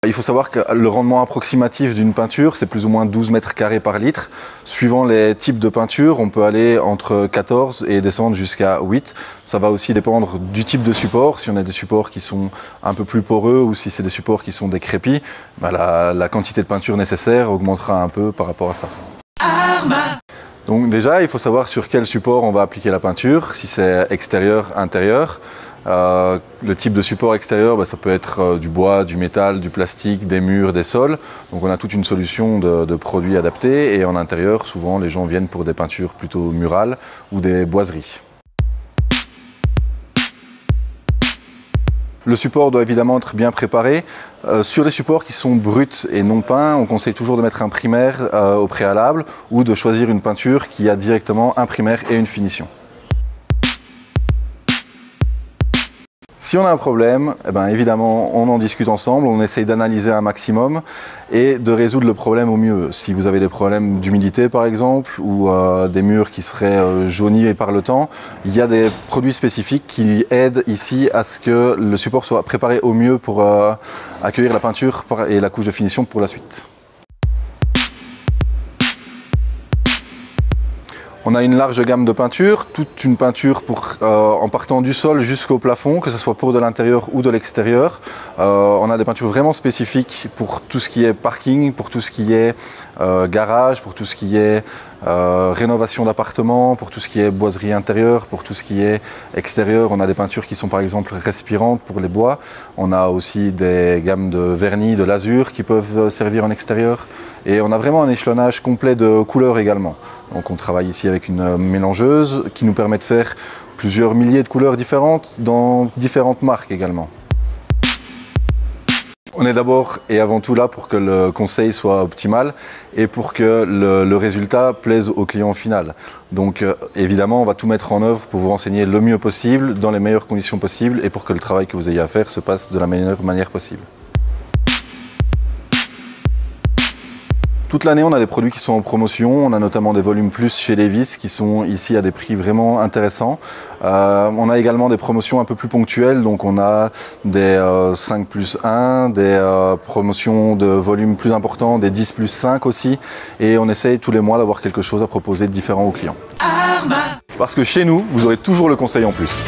Il faut savoir que le rendement approximatif d'une peinture, c'est plus ou moins 12 mètres carrés par litre. Suivant les types de peinture, on peut aller entre 14 et descendre jusqu'à 8. Ça va aussi dépendre du type de support. Si on a des supports qui sont un peu plus poreux ou si c'est des supports qui sont décrépits, la quantité de peinture nécessaire augmentera un peu par rapport à ça. Donc déjà, il faut savoir sur quel support on va appliquer la peinture, si c'est extérieur, intérieur. Le type de support extérieur, ça peut être du bois, du métal, du plastique, des murs, des sols. Donc on a toute une solution de produits adaptés. Et en intérieur, souvent, les gens viennent pour des peintures plutôt murales ou des boiseries. Le support doit évidemment être bien préparé. Sur les supports qui sont bruts et non peints, on conseille toujours de mettre un primaire au préalable ou de choisir une peinture qui a directement un primaire et une finition. Si on a un problème, évidemment, on en discute ensemble, on essaye d'analyser un maximum et de résoudre le problème au mieux. Si vous avez des problèmes d'humidité, par exemple, ou des murs qui seraient jaunis par le temps, il y a des produits spécifiques qui aident ici à ce que le support soit préparé au mieux pour accueillir la peinture et la couche de finition pour la suite. On a une large gamme de peintures, toute une peinture en partant du sol jusqu'au plafond, que ce soit pour de l'intérieur ou de l'extérieur. On a des peintures vraiment spécifiques pour tout ce qui est parking, pour tout ce qui est garage, pour tout ce qui est rénovation d'appartements, pour tout ce qui est boiserie intérieure, pour tout ce qui est extérieur. On a des peintures qui sont par exemple respirantes pour les bois. On a aussi des gammes de vernis, de lasure qui peuvent servir en extérieur. Et on a vraiment un échelonnage complet de couleurs également. Donc on travaille ici avec une mélangeuse qui nous permet de faire plusieurs milliers de couleurs différentes dans différentes marques également. On est d'abord et avant tout là pour que le conseil soit optimal et pour que le résultat plaise au client final. Donc évidemment, on va tout mettre en œuvre pour vous renseigner le mieux possible, dans les meilleures conditions possibles et pour que le travail que vous ayez à faire se passe de la meilleure manière possible. Toute l'année, on a des produits qui sont en promotion. On a notamment des volumes plus chez Levi's qui sont ici à des prix vraiment intéressants. On a également des promotions un peu plus ponctuelles. Donc on a des 5+1, des promotions de volume plus importants, des 10+5 aussi. Et on essaye tous les mois d'avoir quelque chose à proposer de différent aux clients. Parce que chez nous, vous aurez toujours le conseil en plus.